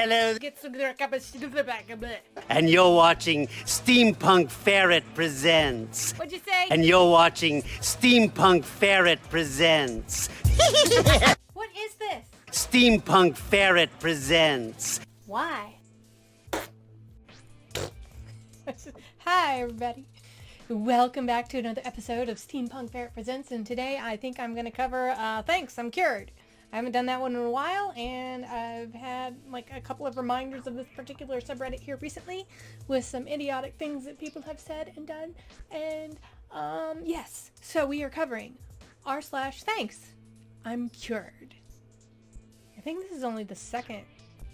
fellows. And you're watching SteampunkFerret Presents. What'd you say? And you're watching SteampunkFerret Presents. What is this? SteampunkFerret Presents. Why? Hi, everybody. Welcome back to another episode of SteampunkFerret Presents, and today I think I'm going to cover Thanks, I'm Cured. I haven't done that one in a while, and I've had like a couple of reminders of this particular subreddit here recently with some idiotic things that people have said and done, and yes, so we are covering r/thanks, I'm cured. I think this is only the second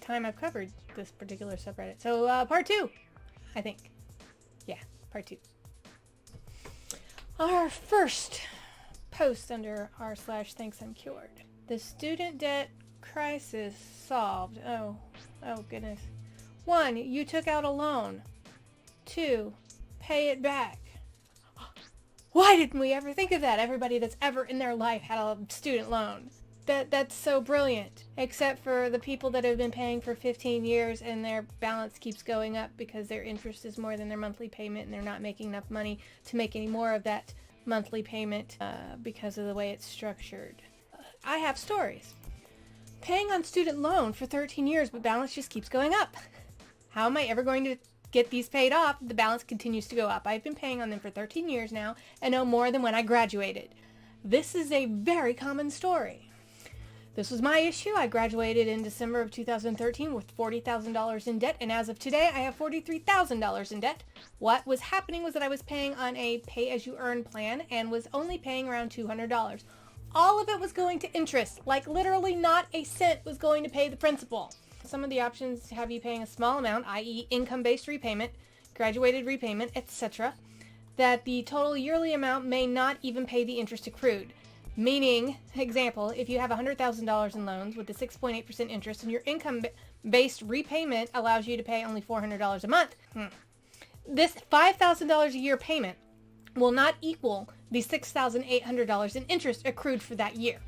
time I've covered this particular subreddit, so part 2, I think. Yeah, part 2. Our first post under r/thanks I'm cured. The student debt crisis solved. Oh goodness. 1, you took out a loan. 2, pay it back. Why didn't we ever think of that? Everybody that's ever in their life had a student loan. That's so brilliant. Except for the people that have been paying for 15 years and their balance keeps going up because their interest is more than their monthly payment and they're not making enough money to make any more of that monthly payment because of the way it's structured. I have stories. Paying on student loan for 13 years, but balance just keeps going up. How am I ever going to get these paid off? The balance continues to go up. I've been paying on them for 13 years now and no more than when I graduated. This is a very common story. This was my issue. I graduated in December of 2013 with $40,000 in debt, and as of today, I have $43,000 in debt. What was happening was that I was paying on a pay-as-you-earn plan and was only paying around $200. All of it was going to interest. Like, literally not a cent was going to pay the principal. Some of the options have you paying a small amount, i.e. income-based repayment, graduated repayment, etc., that the total yearly amount may not even pay the interest accrued. Meaning, example, if you have $100,000 in loans with a 6.8% interest and your income-based repayment allows you to pay only $400 a month, this $5,000 a year payment will not equal the $6,800 in interest accrued for that year.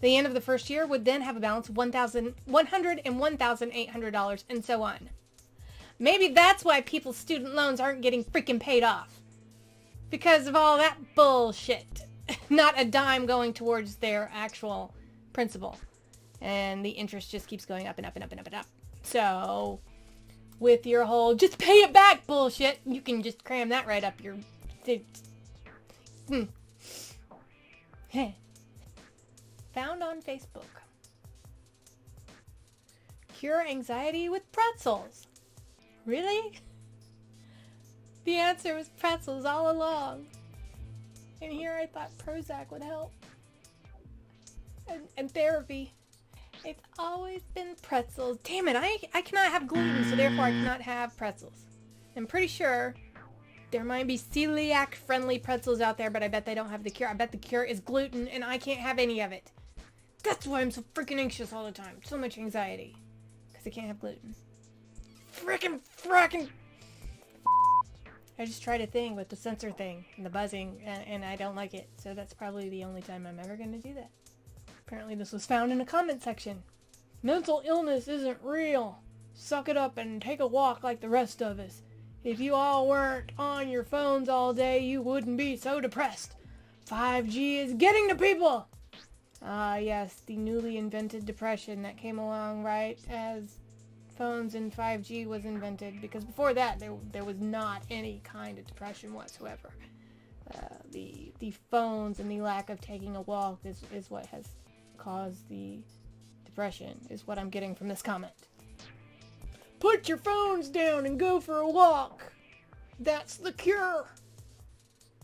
The end of the first year would then have a balance of $100,000 and $1,800 and so on. Maybe that's why people's student loans aren't getting freaking paid off. Because of all that bullshit. Not a dime going towards their actual principal. And the interest just keeps going up and up and up and up and up. So, with your whole just pay it back bullshit, you can just cram that right up your... Found on Facebook. Cure anxiety with pretzels. Really? The answer was pretzels all along. And here I thought Prozac would help. And therapy. It's always been pretzels. Damn it, I cannot have gluten, so therefore I cannot have pretzels. I'm pretty sure there might be celiac-friendly pretzels out there, but I bet they don't have the cure. I bet the cure is gluten, and I can't have any of it. That's why I'm so freaking anxious all the time. So much anxiety. Because I can't have gluten. Frickin' I just tried a thing with the sensor thing and the buzzing, and I don't like it. So that's probably the only time I'm ever going to do that. Apparently this was found in a comment section. Mental illness isn't real. Suck it up and take a walk like the rest of us. If you all weren't on your phones all day, you wouldn't be so depressed. 5G is getting to people! Ah, yes, the newly invented depression that came along right as phones and 5G was invented, because before that there was not any kind of depression whatsoever. The phones and the lack of taking a walk is what has caused the depression, is what I'm getting from this comment. Put your phones down and go for a walk. That's the cure.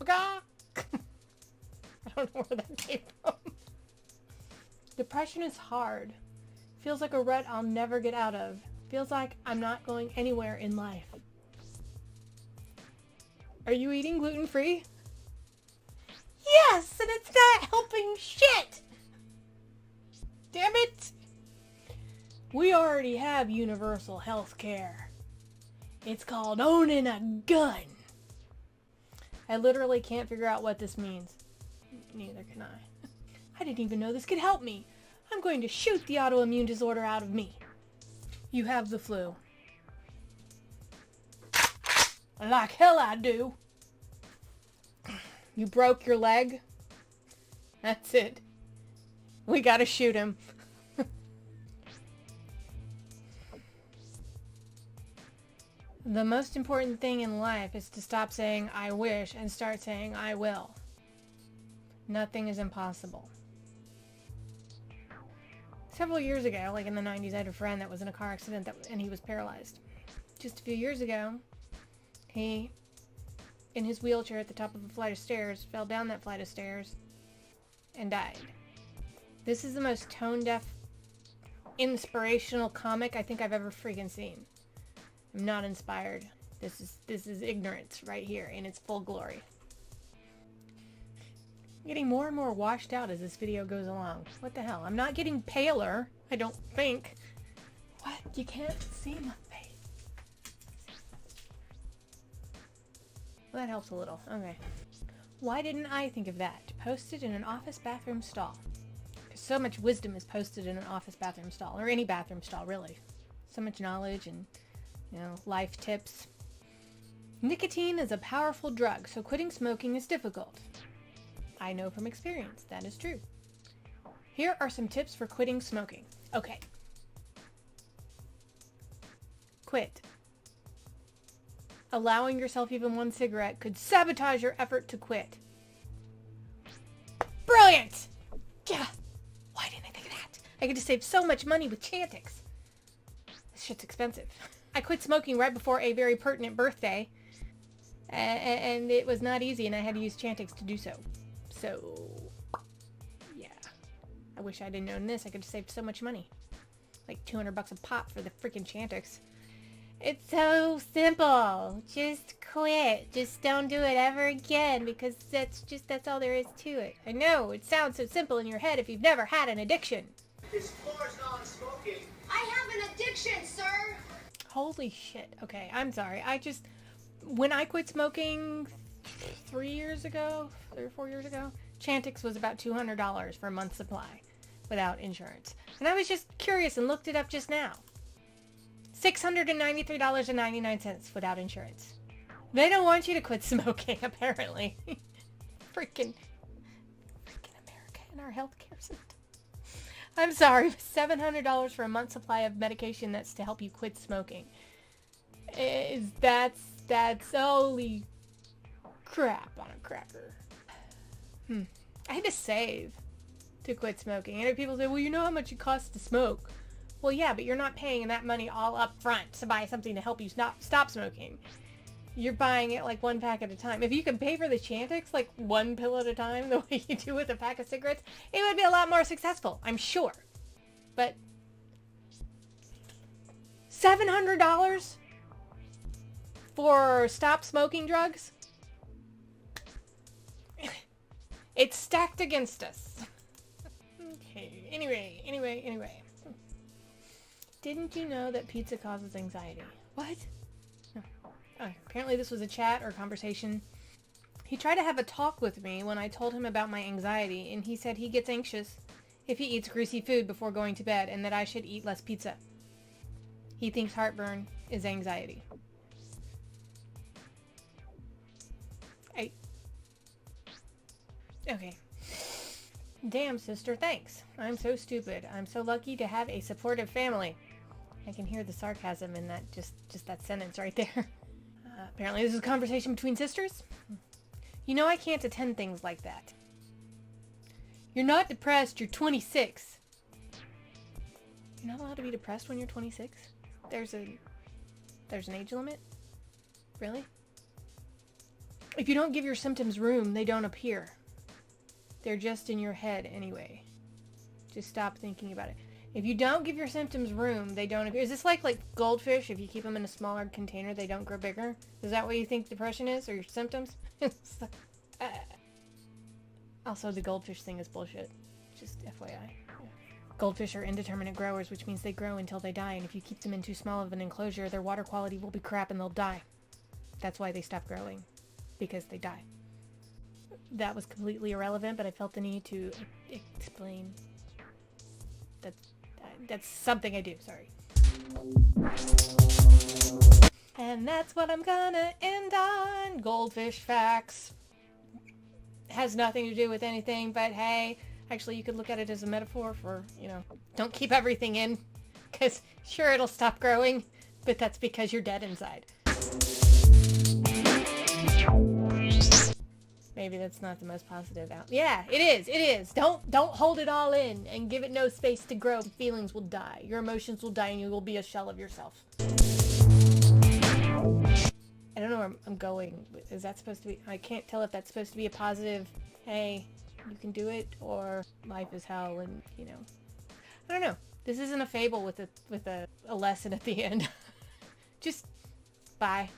Okay? I don't know where that came from. Depression is hard. Feels like a rut I'll never get out of. Feels like I'm not going anywhere in life. Are you eating gluten-free? Yes, and it's not helping shit! Damn it! We already have universal health care. It's called owning a gun. I literally can't figure out what this means. Neither can I. I didn't even know this could help me. I'm going to shoot the autoimmune disorder out of me. You have the flu. Like hell I do. You broke your leg? That's it. We gotta shoot him. The most important thing in life is to stop saying I wish and start saying I will. Nothing is impossible. Several years ago, like in the 90s, I had a friend that was in a car accident and he was paralyzed. Just a few years ago, he, in his wheelchair at the top of a flight of stairs, fell down that flight of stairs and died. This is the most tone-deaf, inspirational comic I think I've ever freaking seen. I'm not inspired. This is ignorance right here in its full glory. I'm getting more and more washed out as this video goes along. What the hell? I'm not getting paler, I don't think. What? You can't see my face. Well, that helps a little. Okay. Why didn't I think of that? Posted in an office bathroom stall. Because so much wisdom is posted in an office bathroom stall, or any bathroom stall, really. So much knowledge and, you know, life tips. Nicotine is a powerful drug, so quitting smoking is difficult. I know from experience, that is true. Here are some tips for quitting smoking. Okay. Quit. Allowing yourself even one cigarette could sabotage your effort to quit. Brilliant! Yeah. Why didn't I think of that? I could have saved so much money with Chantix. This shit's expensive. I quit smoking right before a very pertinent birthday. And it was not easy, and I had to use Chantix to do so. So, yeah. I wish I'd known this. I could have saved so much money. Like $200 a pop for the freaking Chantix. It's so simple. Just quit. Just don't do it ever again, because that's all there is to it. I know, it sounds so simple in your head if you've never had an addiction. As far as non-smoking, I have an addiction, sir. Holy shit. Okay, I'm sorry. When I quit smoking 3 years ago, 3 or 4 years ago, Chantix was about $200 for a month's supply without insurance. And I was just curious and looked it up just now. $693.99 without insurance. They don't want you to quit smoking, apparently. freaking America and our healthcare system. I'm sorry, $700 for a month's supply of medication that's to help you quit smoking. That's holy crap on a cracker. I had to save to quit smoking. And people say, well, you know how much it costs to smoke. Well, yeah, but you're not paying that money all up front to buy something to help you stop smoking. You're buying it like one pack at a time. If you could pay for the Chantix like one pill at a time, the way you do with a pack of cigarettes, it would be a lot more successful, I'm sure. But $700 for stop smoking drugs? It's stacked against us. Okay, anyway. Didn't you know that pizza causes anxiety? What? No. Oh, apparently this was a chat or conversation. He tried to have a talk with me when I told him about my anxiety, and he said he gets anxious if he eats greasy food before going to bed, and that I should eat less pizza. He thinks heartburn is anxiety. Okay. Damn, sister, thanks. I'm so stupid. I'm so lucky to have a supportive family. I can hear the sarcasm in that, just that sentence right there. Apparently this is a conversation between sisters. You know I can't attend things like that. You're not depressed, you're 26. You're not allowed to be depressed when you're 26? There's an age limit? Really? If you don't give your symptoms room, they don't appear. They're just in your head anyway. Just stop thinking about it. If you don't give your symptoms room, they don't appear. Is this like goldfish? If you keep them in a smaller container, they don't grow bigger? Is that what you think depression is, or your symptoms? Also, the goldfish thing is bullshit. Just FYI. Yeah. Goldfish are indeterminate growers, which means they grow until they die, and if you keep them in too small of an enclosure, their water quality will be crap and they'll die. That's why they stop growing. Because they die. That was completely irrelevant, but I felt the need to explain. That's something I do, sorry. And that's what I'm gonna end on. Goldfish facts. Has nothing to do with anything, but hey, actually you could look at it as a metaphor for, you know, don't keep everything in, because sure, it'll stop growing, but that's because you're dead inside. Maybe that's not the most positive out. Yeah, it is. Don't hold it all in and give it no space to grow. Feelings will die. Your emotions will die and you will be a shell of yourself. I don't know where I'm going. Is that supposed to be... I can't tell if that's supposed to be a positive, hey, you can do it, or life is hell and, you know... I don't know. This isn't a fable with a lesson at the end. Just... bye.